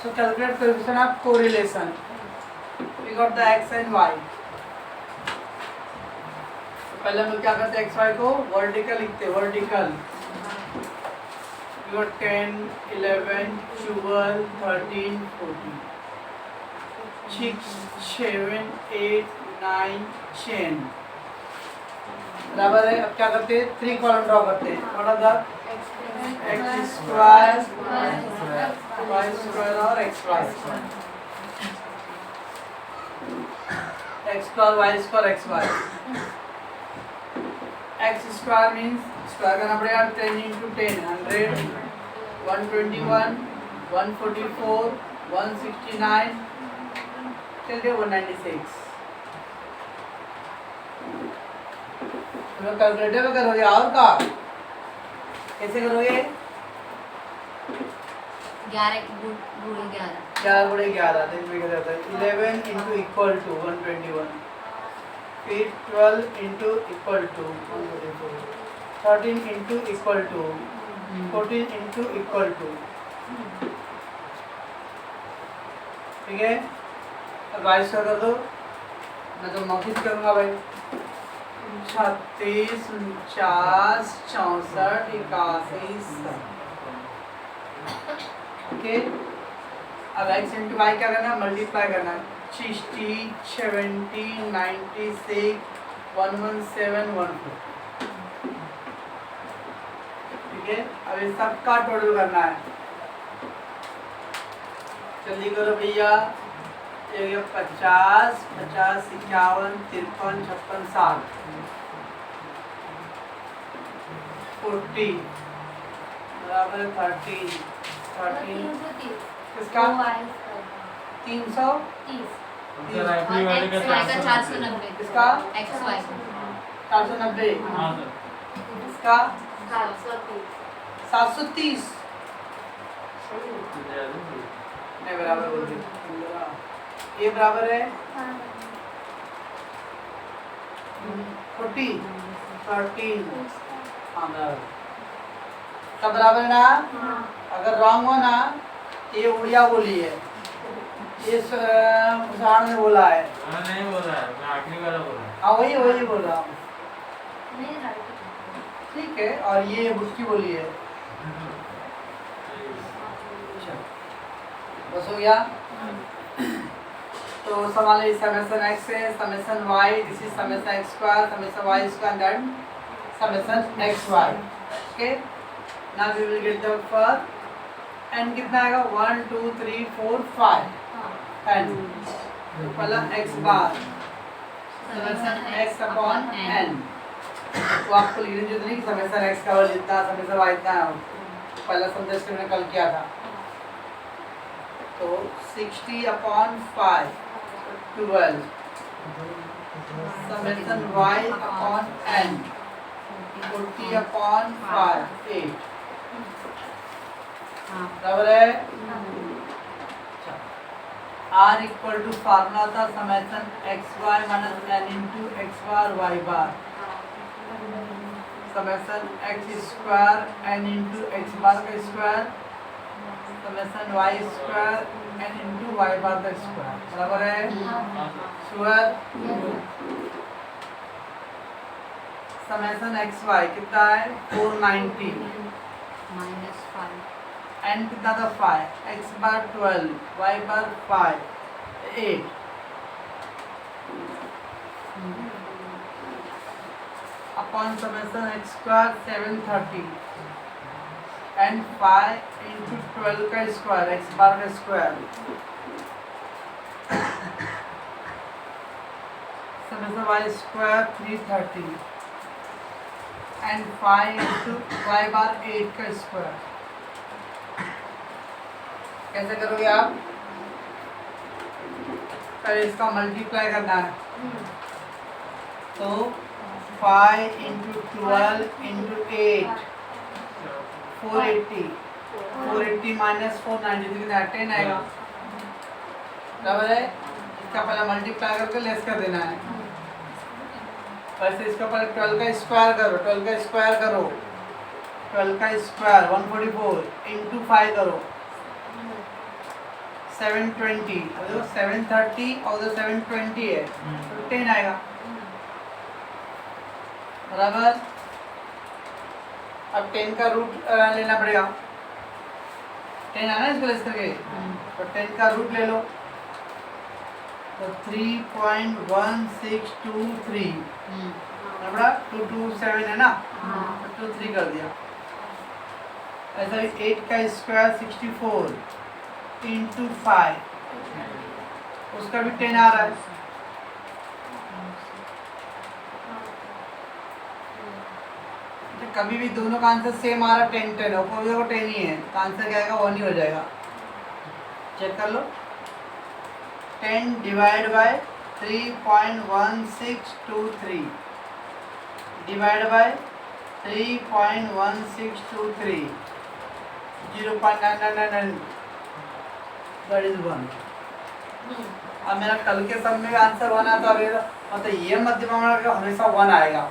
So calculate coefficient of correlation. We got the x and y. तो पहले हम लोग क्या करते हैं, x y को वर्टिकल लिखते हैं, वर्टिकल. We got 10, 11, 12, 13, 14, 6, 7, 8, 9, 10. बराबर है. अब क्या करते हैं, 3 कॉलम ड्रॉ करते हैं. थोड़ा सा x स्क्वायर, y स्क्वायर और x y square. x square, y square, x y. x square means square करना पड़ेगा. 10 into 10 100, 121, 144, 169 till 196. कैलकुलेटर में करोगे और का कैसे करोगे? 11 गुणे 11. 11 गुणे 11 तो इसमें क्या जाता है 11 into equal to 121, फिर 12 into equal to 144, 13 into equal to 14 into equal to. ठीक है. अब बाईस का कर दो. मैं तो 29 करूँगा भाई. 36, 49, 64, 81. ओके. अब x इंटू वाई क्या करना है, मल्टीप्लाई करना है. 60, 70, 96, 117, 14. ठीक है. अब इस सब का टोटल करना है. जल्दी करो भैया. 50, 50, 51, 53, 56, 60, 40 बराबर है 13, 13 किसका 330 किसका 490 किसका 730 नहीं बराबर बोल रही. ये बराबर है 40, 13. हाँ बराबर. सब बराबर है ना. अगर रॉन्ग हो ना ये उड़िया बोली है, ये उदाहरण में बोला है. नहीं बोला है, मैं आखिरी वाला बोला. हाँ वही वही बोल रहा हूँ. ठीक है. और ये बुस्की बोली है. बस हो गया. तो सवाल है समेशन x है, summation y, this is summation x square, summation y square and summation xy. Okay. Now we will get the for n कितना आएगा 1 2 3 4 5 n. तो पहला x bar summation x upon n. तो आपको लिखने की जरूरत नहीं कि समेशन x का वैल्यू इतना, समेशन y इतना है. पहला समेशन हमने कल किया था. तो 60 upon 5 12 summation y upon n 40 upon 5 8 बराबर है. r इक्वल टू फार्मूला था summation xy minus n into X bar Y bar. Summation x square n into X bar का square summation y square n into Y bar का square बराबर है. Square summation x Y कितना है 490 -5. n कितना था 5, x bar 12, y bar 5, 8. Upon summation x square 730 and 5 into 12 का square x bar का square summation y square 330 and 5 into y बार 8 का स्क्वायर. कैसे करोगे आप? पहले इसका मल्टीप्लाई करना है. तो 5 इंटू 12 इंटू 8 480 480 माइनस 490 कितना 10 आएगा बराबर है. इसका पहले मल्टीप्लाई करके लेस कर देना है. वैसे इसका पहले 12 का स्क्वायर करो, 12 का स्क्वायर करो, 12 का स्क्वायर 144 इंटू 5 करो 720, अब देखो 730 और उधर 720 है तो 10 आएगा बराबर। अब 10 का रूट लेना पड़ेगा, 10 आना इसको लेस करके, तो 10 का रूट ले लो तो 3.1623 बड़ा 227 है ना, तो 23 कर दिया। ऐसा ही 8 का स्क्वायर 64 इंटू 5, उसका भी 10 आ रहा है। तो कभी भी दोनों का आंसर सेम आ रहा है 10 10, ऊपर देखो 10 ही है तो आंसर क्या आएगा 1 ही हो जाएगा। चेक कर लो, 10 divide by 3.1623 divide by 3.1623 0.9999 that is 1। अब मेरा कल के सब में आंसर 1 आता है मतलब ये मत दिमाग में रखो हमेशा 1 आएगा,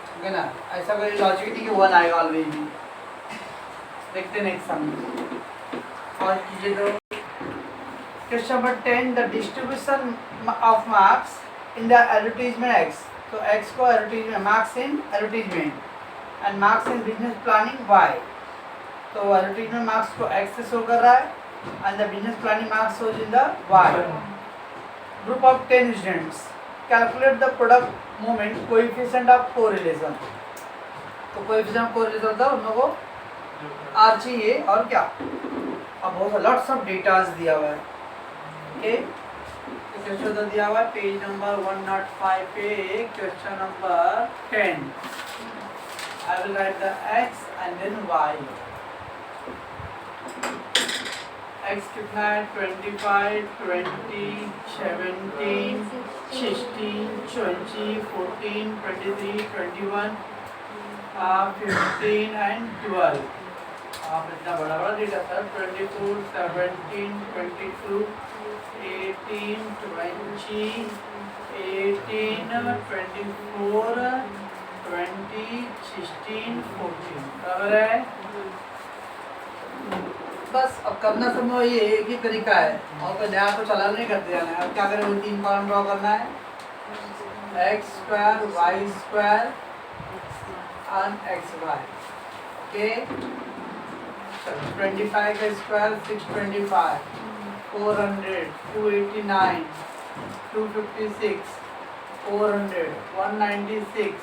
ठीक है ना, ऐसा कोई लॉजिक नहीं कि 1 आएगा ऑलवेज भी। देखते हैं नेक्स्ट सम और कीजिए तो question number 10 the distribution of marks in the advertisement X. तो एक्स को advertisement marks in advertisement and marks in business planning Y. तो एडवर्टाइजमेंट मार्क्स को एक्स से शो कर रहा है and the business planning marks shows in the Y. Group of 10 students. Calculate the product movement coefficient of correlation. तो coefficient of correlation होता है उन लोगों को R चाहिए और क्या, अब बहुत lots of data दिया हुआ है। ओके, क्वेश्चन तो दिया हुआ है पेज नंबर 105 पे, question number 10। I will write the X and then Y. X कितना है 25, 20, 17, 16, 20, 14, 23, 21, 15 and 12। आप इतना बड़ा बड़ा डेटा था 24, 17, 22, 18, 20, 18, 24, 20, 16, 14 बराबर है। बस अब करना सब में ये एक ही तरीका है और कोई नया कुछ अलग नहीं करते जाना है। अब क्या करें, वो 3 कॉलम ड्रॉ करना है, X square Y square and X Y. Okay, 25 का स्क्वायर 625, 400, 289, 256, 400, 196,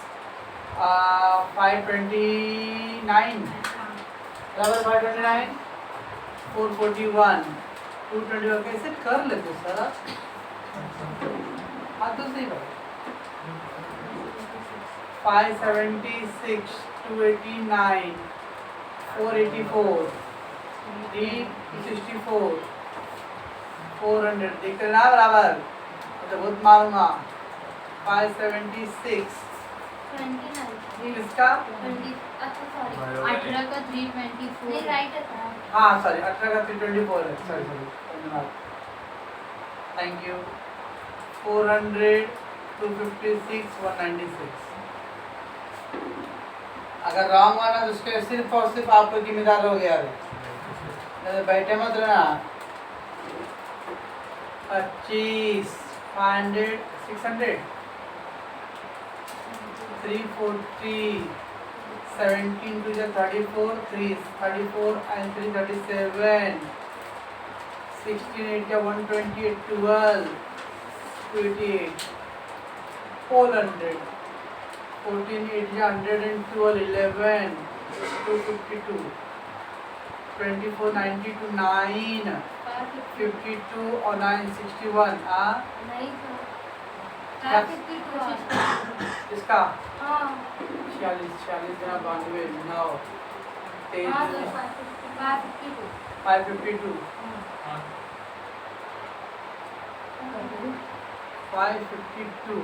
529 बराबर 529, 441, 221 कैसे कर लेते सर आप? हाँ तो सही बात। 576, 289, 484, 364, 400 देख रहे ना बराबर, तो बहुत मारूंगा। 576 इसका 18 का 324 हाँ सॉरी 18 का 324 है, सॉरी धन्यवाद, थैंक यू। 400, 256, 196। अगर रॉन्ग हुआ ना तो उसके सिर्फ और सिर्फ आपको जिम्मेदार हो गया है, बैठे मत रहना। 25, 500, 600, 340, 17 to the 34, 34 and 337, 16, 8 का 128, 12, 288, 400, 14, 8 का 112, 11, 252, 24, 90 to 9, 52 और 9, 61 हाँ इसका 46, 46 गुना 92, 9, 23, 552, 552,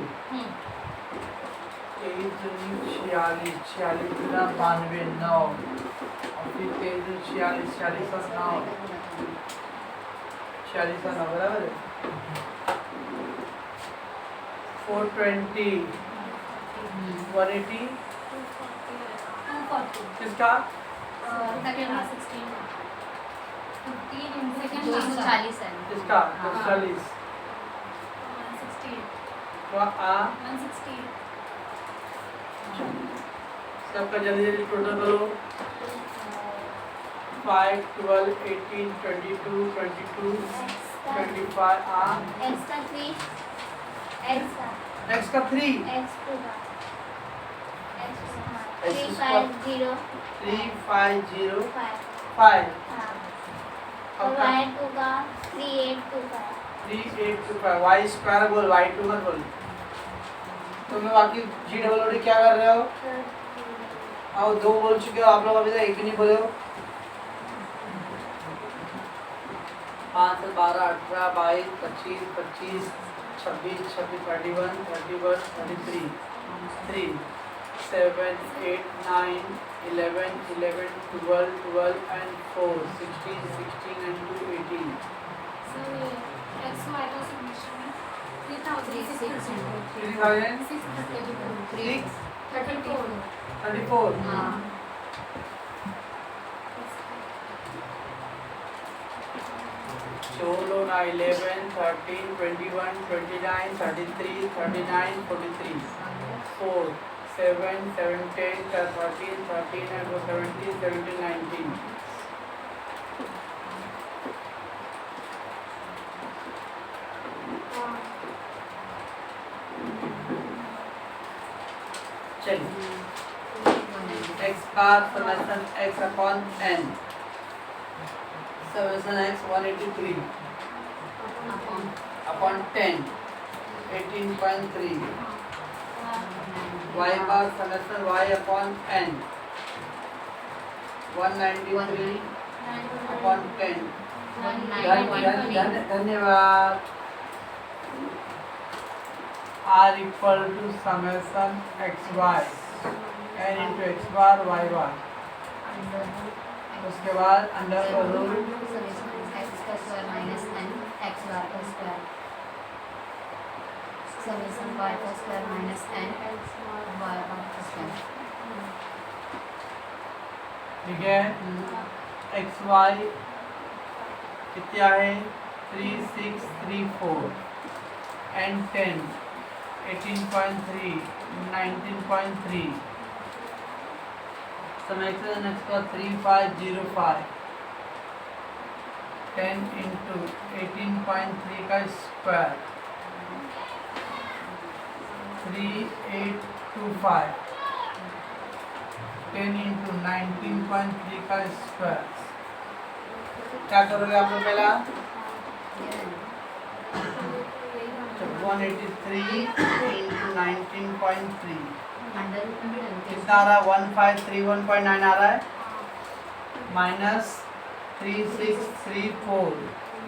46, 46 गुना 92, 9 और फिर 46, 46 और 9, 46 और 9 बराबर है। 420, 180 किसका 15 into 240 है। इसका हाँ। 240 तो सबका जल्दी जल्दी टोटल करो 5 12 18 22 22 25 x का 3 x का x का 3 x टू का x X 350 350 5 5 हाँ अब और y टू का 3825 3825 y स्क्वायर बोल y टू मत बोल तुम्हें बाकी जी डबल ओ डी क्या कर रहे हो आओ दो बोल चुके हो आप लोग अभी तक एक ही नहीं बोले हो 5 से 12 18 22 25 25 26 26 31 31 33 3 7 8 9 11 11 12 12 and 4 16 16 and 2 18 3000 6 34 हाँ चलो ना 11 13 21 29 33 39 43 4 7 7 10 13 13 and 17 17 19 चलिए x bar summation x upon n summation x 183 upon 10 18.3 y bar summation y upon n 193 upon 10 धन्यवाद r equal to summation x y n into x bar y bar उसके बाद under का root x का square minus n x बार का square summation y का square minus n y बार का square ठीक है एक्स वाई कितना है 3 6 3 4 एंड 10 18.3 19.3 समेशन एक्स का 3505 10 इंटू 18.3 का स्क्वायर 3825 10 इंटू 19.3 का स्क्वायर क्या करोगे आप लोग पहला 183 इंटू 19.3 कितना आ रहा है 1531.9 आ रहा है माइनस 3634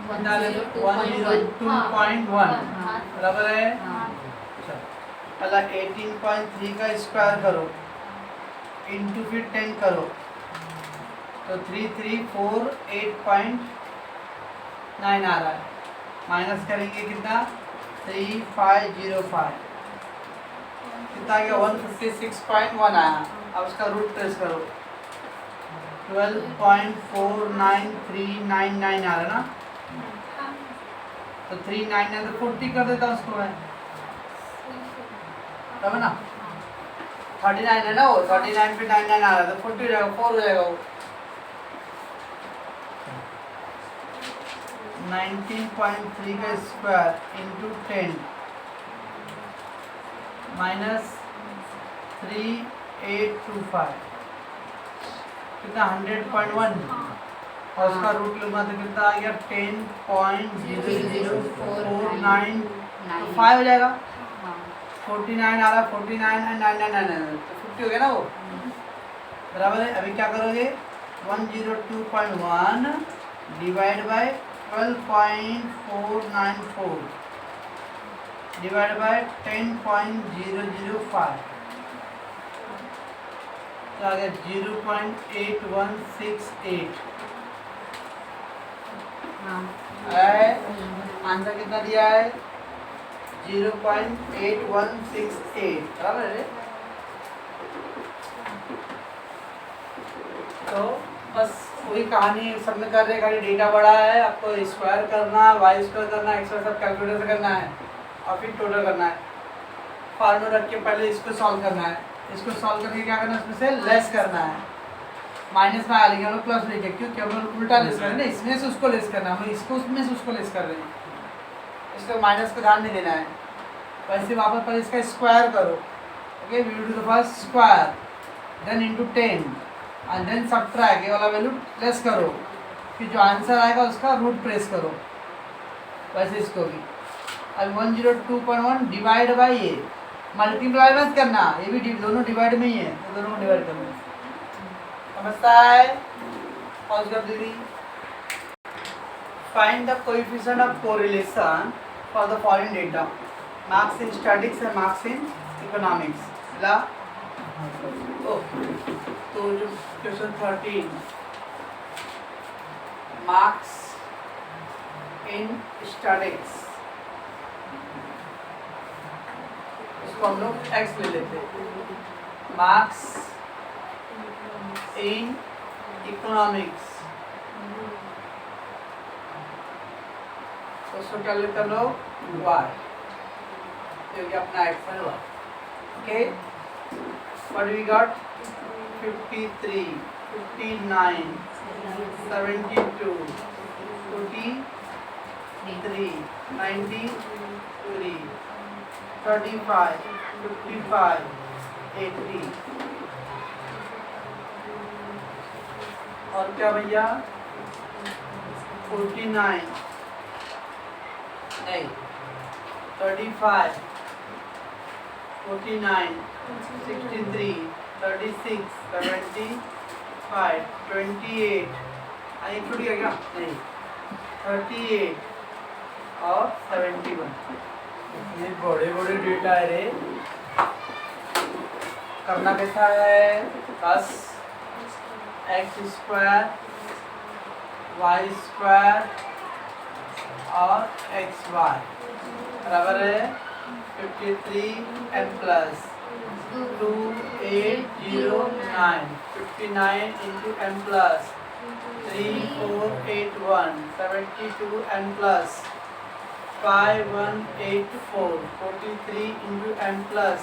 कितना ले लो 102.1 बराबर है अच्छा पहला 18.3 का स्क्वायर करो इंटू फिर 10 करो तो 3348.9 आ रहा है माइनस करेंगे कितना 3505 कितना आ गया 156.1 आया अब उसका रूट ट्रेस करो 12.49399 आ रहा है ना तो 399 तो 40 कर देता हूँ उसको मैं तब है ना 39 है ना वो 39 पे 99 आ रहा है तो 40 हो जाएगा 4 हो जाएगा वो 19.3 का स्क्वायर इंटू 10 माइनस 3825 कितना 100.1 और उसका रूट लूँगा तो कितना आ गया 10.0049 तो 5 हो जाएगा 49 आ रहा 49 एंड 99 तो 50 हो गया ना वो बराबर है अभी क्या करोगे 102.1 डिवाइड बाय 12.494 डिवाइड बाय 10.005 तो आ गया 0.8168 है आंसर कितना दिया है 0.8168 बराबर है तो बस वही कहानी सब में कर रहे हैं, खाली डेटा बड़ा है, आपको स्क्वायर करना, वाई स्क्वायर करना, एक्स स्क्वायर सब कैलकुलेटर से करना है और फिर टोटल करना है। फार्मूला रख के पहले इसको सॉल्व करना है, इसको सॉल्व करके क्या करना है, इसमें से लेस करना है। माइनस में आ लिखे हम लोग प्लस लिखे, क्योंकि हम लोग उल्टा लेस कर रहे हैं ना, इसमें से उसको लेस करना है, हम इसको उसमें से उसको लेस कर रहे हैं, इसको माइनस को ध्यान नहीं देना है। वैसे वापस पर इसका स्क्वायर करो, okay, we will do the first square then into 10 and then subtract, ये वाला वैल्यू लेस करो, फिर जो आंसर आएगा उसका रूट प्रेस करो। वैसे इसको भी अब 102.1 डिवाइड बाई ये, मल्टीप्लाई मत करना, ये भी दोनों डिवाइड में ही है, तो दोनों को डिवाइड करना है। समझता है? पॉज कर दीजिए। Find the coefficient of correlation for the following data, marks in statics and marks in economics. ला तो जो क्वेश्चन 13 मार्क्स इन स्टैटिक्स, इसको हम लोग x ले लेते हैं। मार्क्स इन इकोनॉमिक्स, उसको क्या लेते लोग y, क्योंकि अपना x है y। Okay, what we got 53, 59, 72, 43, 93, 35, 55, 80 और क्या भैया 49 नहीं 35, 49, 63, 36, 75, 28 एक छूट गया क्या? नहीं 38 और 71। ये बड़े बड़े डेटा है रे। करना कैसा है, बस एक्स स्क्वायर, वाई स्क्वायर और एक्स वाई बराबर है 53 N plus 2809, 59 into N plus 3481, 72 N plus 5184, 43 into N plus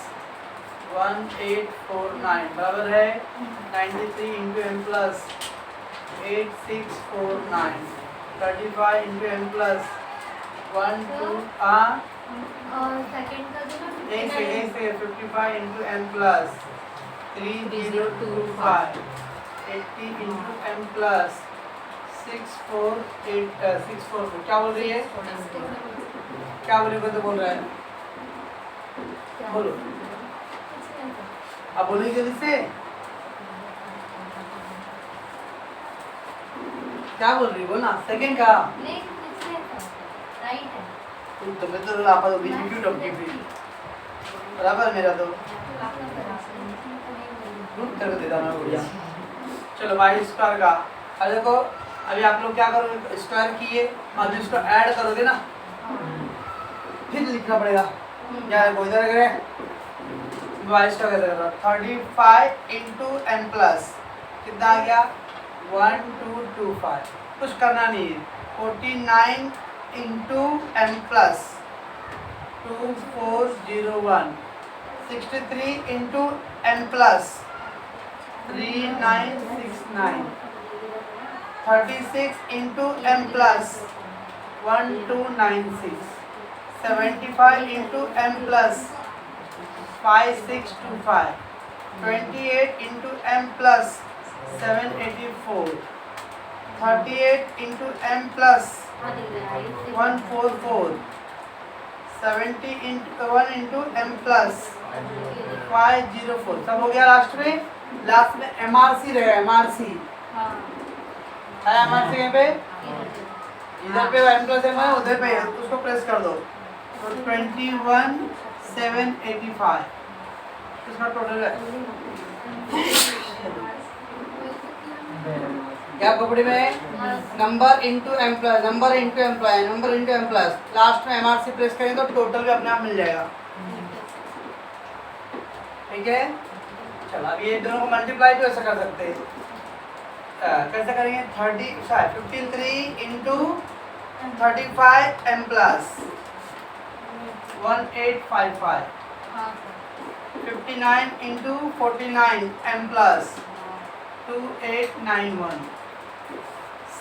1849 बराबर है 93 into N plus 8649, 35 into N plus 12 और सेकंड का जो ना एक से 55 into N plus 3025, 80 into N plus 648 क्या बोल रही है, क्या बोले तो बोल रहा है, बोलो अब बोलिए जल्दी से, क्या बोल रही बोल ना, सेकंड का नहीं कुछ नहीं था, राइट है तुम्हें तो लापा तो बीच में क्यों टपकी थी, बराबर मेरा तो रूट करके देता मैं बढ़िया। चलो वाई स्क्वायर का अब देखो, अभी आप लोग क्या करोगे, स्क्वायर किए और इसको ऐड करोगे ना, फिर लिखना पड़ेगा क्या कोई इधर करे वाई स्क्वायर करेगा 35 इंटू एन प्लस कितना आ गया 1225, कुछ करना नहीं है 49 into N plus 2401, 63 into N plus 3969, 36 into N plus 1296, 75 into N plus 5625, 28 into N plus 784, 38 into N plus 144, 70 into 1 into M plus 504, सब हो गया। लास्ट में एमआरसी रहेगा, एमआरसी है, एमआरसी कहीं पे इधर पे एम प्लस एम है, उधर पे उसको प्रेस कर दो तो 21785 इसका टोटल है क्या कपड़े में number into M plus, number into M plus, number into M plus, last में एमआरसी प्रेस करें तो टोटल भी अपने आप मिल जाएगा। ठीक है, चलो अब ये दोनों को मल्टीप्लाई भी ऐसा कर सकते हैं, कैसे करेंगे 53 इंटू 35 m प्लस 1855 हाँ 59 into 49 m plus 2891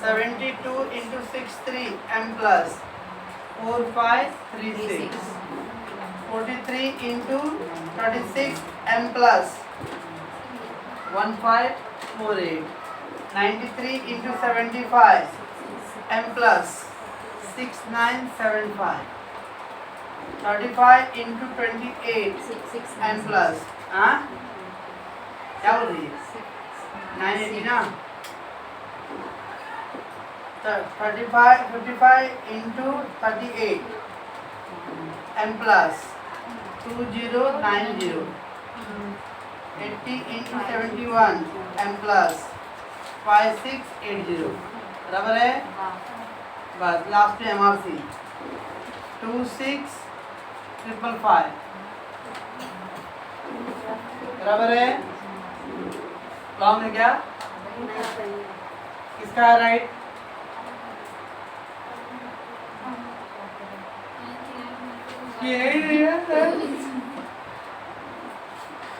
72 into 63 m plus 4536 43 into 36 m plus 1548 93 into 75 m plus 6975 35 into 28 m plus हाँ क्या बोल रही है 980 ना 55 into 38 m plus 2090 80 into 71 m plus 5680 बराबर है बस लास्ट में MRC 26555 बराबर है लॉन्ग है क्या किसका है राइट ये नहीं है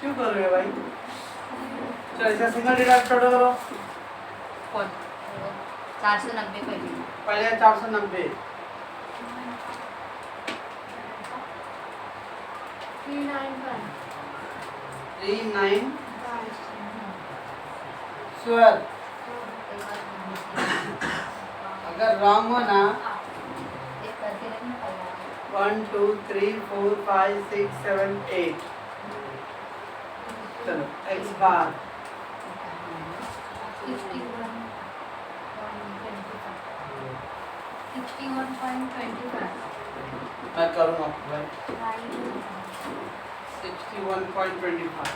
क्यों कर रहे हो भाई चलो इसका सिंगल डिडक्ट करो कौन 490 पहले 490 39 स्वर अगर रॉन्ग हो ना 1 2 3 4 5 6 7 8 चलो x बार मैं करूँगा भाई 61.25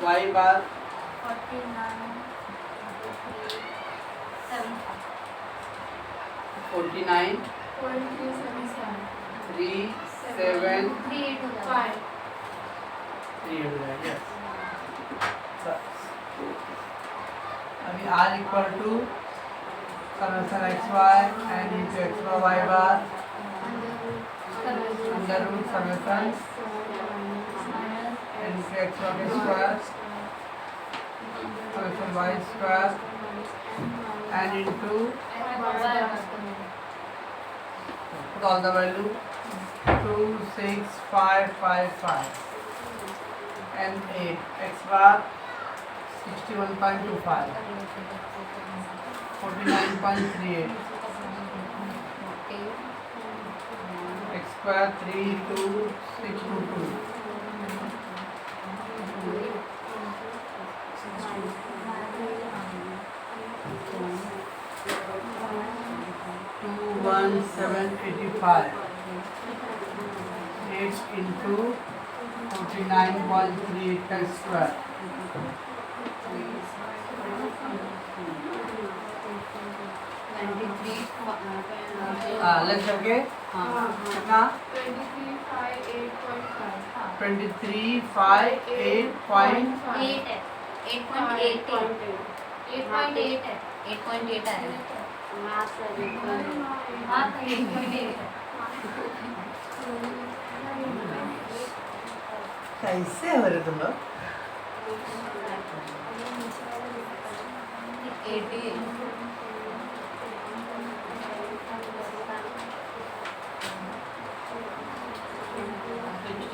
y बार 49 3 7 3 अभी r equal to summation x y and into x y bar under root summation into x y square summation y square and into put all the value 26555 and 8 x bar 61.25 49.38 x square 32622 21785 8 into 49.38 x square late करके कितना कैसे हो रहे तुम लोग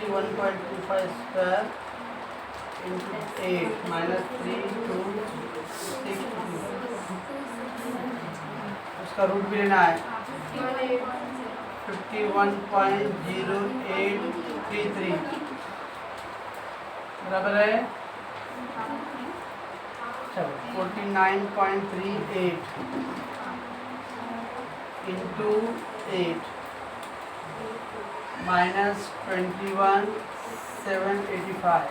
61.25 square into 8 minus 3 2 6 उसका root भी लेना है 51.0833 बराबर है चलो 49.38 into 8 minus 21,785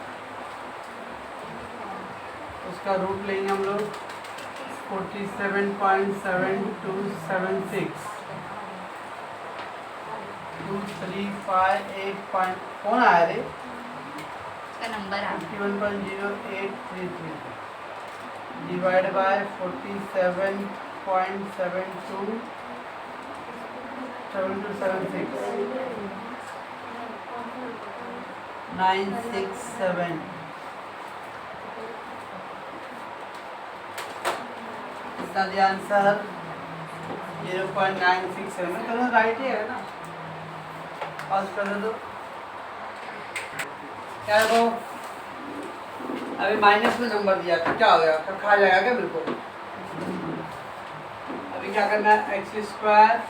उसका रूट लेंगे हम लोग 47.7276 2358 कौन आया रे इसका नंबर आ 51.0833 divided by 47.72 967 इसका द आंसर 0.967 में करो राइट ही है ना पास कर दो क्या हो अभी माइनस में नंबर दिया तो क्या हो गया तो खा जाएगा क्या बिल्कुल अभी क्या करना है एक्स स्क्वायर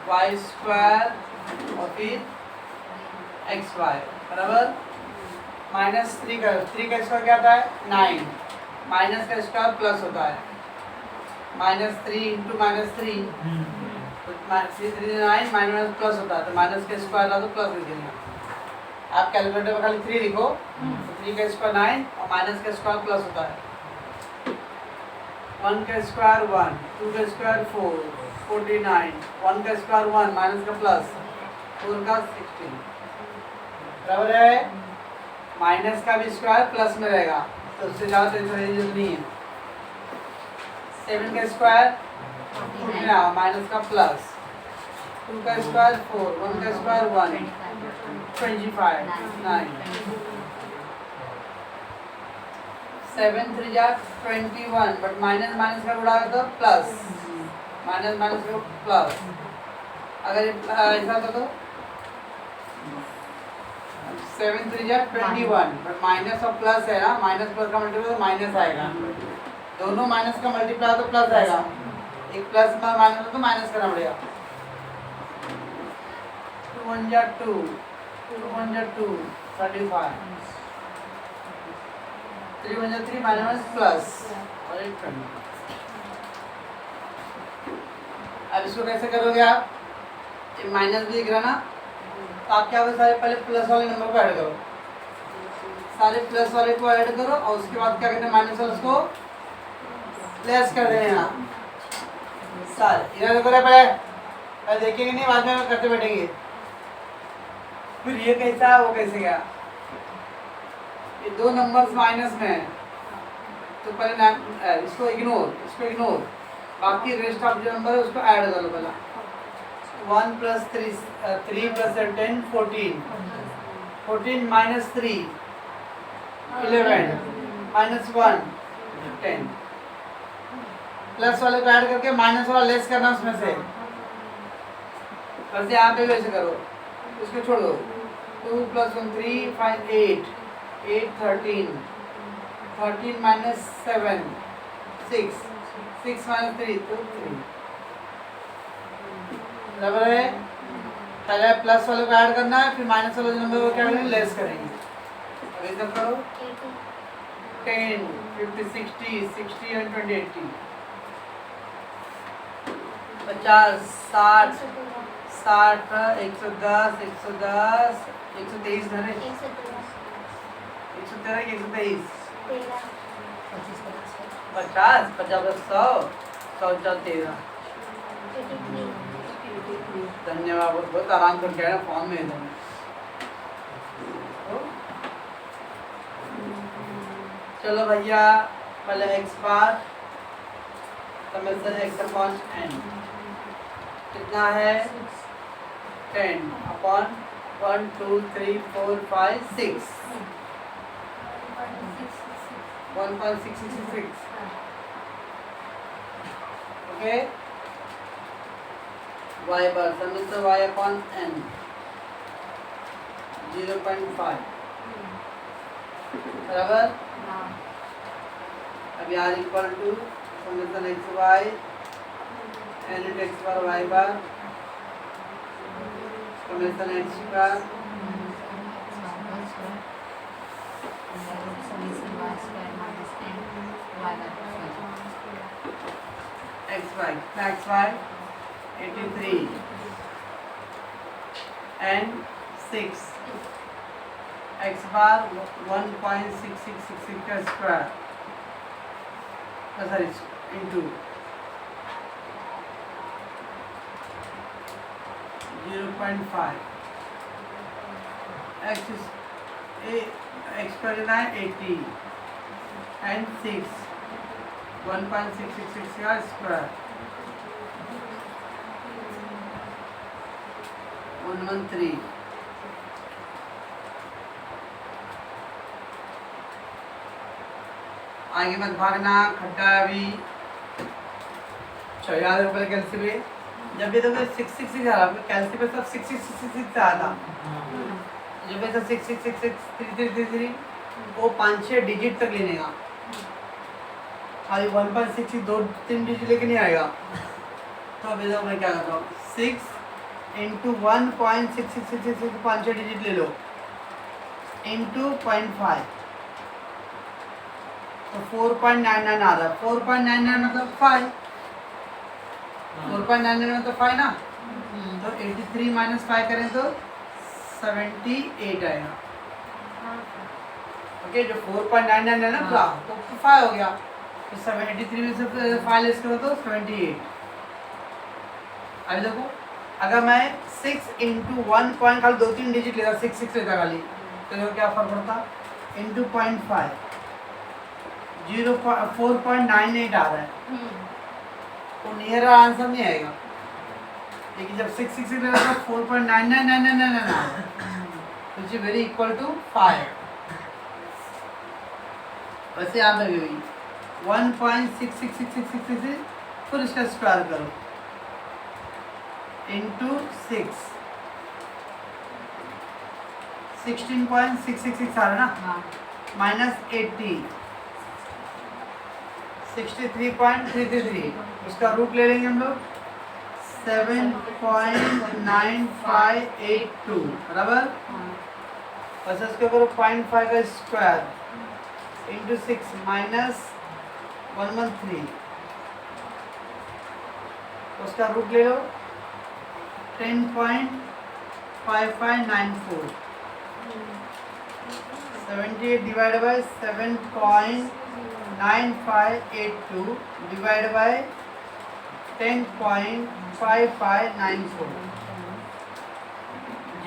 वाई स्क्वायर और फिर एक्स वाई बराबर -3 का स्क्वायर क्या होता है 9 माइनस का स्क्वायर प्लस होता है -3 इंटू -3 तो 9 माइनस प्लस होता है तो माइनस का स्क्वायर ला तो प्लस लिख देना आप कैलकुलेटर में खाली 3 लिखो तो 3 का स्क्वायर 9 और माइनस का स्क्वायर प्लस होता है 1 का स्क्वायर 1 2 का स्क्वायर 4 49 1 का स्क्वायर 1 माइनस का प्लस 4 का 16 बराबर है माइनस का भी स्क्वायर प्लस में रहेगा तो उससे ज़्यादा टेंशन लेने की जरूरत नहीं है 7 का स्क्वायर 49 माइनस का प्लस 2 का स्क्वायर 4 1 का स्क्वायर 1 25 9 7 3 जा 21 बट माइनस माइनस का उड़ा तो प्लस माइनस माइनस का प्लस अगर ऐसा तो 7 3 जा 21 बट माइनस और प्लस है ना माइनस प्लस का मल्टीप्लाई तो माइनस आएगा दोनों माइनस का मल्टीप्लाई तो प्लस आएगा एक प्लस में माइनस तो माइनस करना पड़ेगा 2 1 जा 2 2 1 जा 2 35 3 1 जा 3 माइनस प्लस और एक 20 अब इसको कैसे करोगे आप ये माइनस भी दिख रहा ना तो आप क्या करो सारे पहले प्लस वाले नंबर को ऐड करो सारे प्लस वाले को ऐड करो और उसके बाद क्या करते हैं माइनस वाले को लेस कर देना सारे इधर देखो पहले देखेंगे नहीं बाद में करते बैठेंगे फिर ये कैसा है वो कैसे गया ये दो नंबर्स माइनस में है तो पहले इसको इग्नोर बाकी रेस्ट ऑफ जो नंबर है उसको ऐड कर लो पहला 1 plus 3 plus 10 14 14 minus 3 11 minus 1 10 plus वाले को ऐड करके माइनस वाला लेस करना उसमें से वैसे यहाँ पे वैसे करो इसको छोड़ दो 2 plus 1 3 5 8 8 13 13 minus 7 6 6 minus 3 2 3 बराबर है पहले प्लस वाले को ऐड करना है फिर माइनस वाले नंबर को क्या करेंगे लेस करेंगे अब ये सब करो 10 50 60 60 and 20 80 50 60 60 110 110 123 धरे 113 123 50 50 100 100 13 धन्यवाद बहुत आराम करके आए फॉर्म में एकदम चलो भैया पहले एक्स बार समेशन एक्स अपॉन एन कितना है 10 अपॉन 1 2 3 4 5 6 1.666 ओके y bar समीकरण y upon n 0.5 बराबर अब r इक्वल टू समीकरण x y n into x bar y bar समीकरण x bar x y 83 and 6 x bar 1.6666 का square sorry into 0.5 x is x पर कितना है 80 and 6 1.666 का स्क्वायर 113 आगे मत भागना खड्डा है अभी 6000 रुपये कैल्सी पे जब ये तो 666 आ रहा कैल्सी पे सब 6666 आ था जब ये तो 6666 वो 5-6 डिजिट तक लेने का खाली 1.6 2-3 डिजिट लेके नहीं आएगा तो अभी देखो मैं क्या करता हूँ 6 इंटू 1.6666 5-6 डिजिट ले लो इंटू 0.5 तो 4.99 आ रहा है 4.99 मतलब 5 4.99 मतलब 5 ना तो 83 माइनस 5 करें तो 78 आएगा ओके जो 4.99 है ना पूरा तो 5 हो गया तो 73 में से 5 लेस करो तो 78 अभी देखो अगर मैं 6 इंटू 1 पॉइंट खाली 2-3 डिजिट लेता 6 लेता खाली तो देखो क्या फर्क पड़ता इंटू 0.5 4.98 आ रहा है तो नियर आंसर नहीं आएगा लेकिन जब 6 लेगा तो 4.9999 which is very equal to 5 वैसे यहाँ पे भी 1.6666 फिर इसका स्क्वायर करो इंटू 6 16.666 आ रहा है ना माइनस 80 63.333 उसका रूट ले लेंगे हम लोग 7.9582 बराबर बस इसके ऊपर 0.5 का स्क्वायर इंटू 6 माइनस 113 उसका रूट ले लो 10.5594 78 डिवाइड बाय 7.9582 डिवाइड बाय 10.5594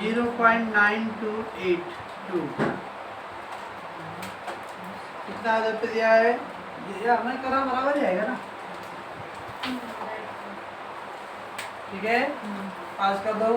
0.9282 कितना आदर पे दिया है ये हमने करा बराबर ही आएगा ना ठीक है पास कर दो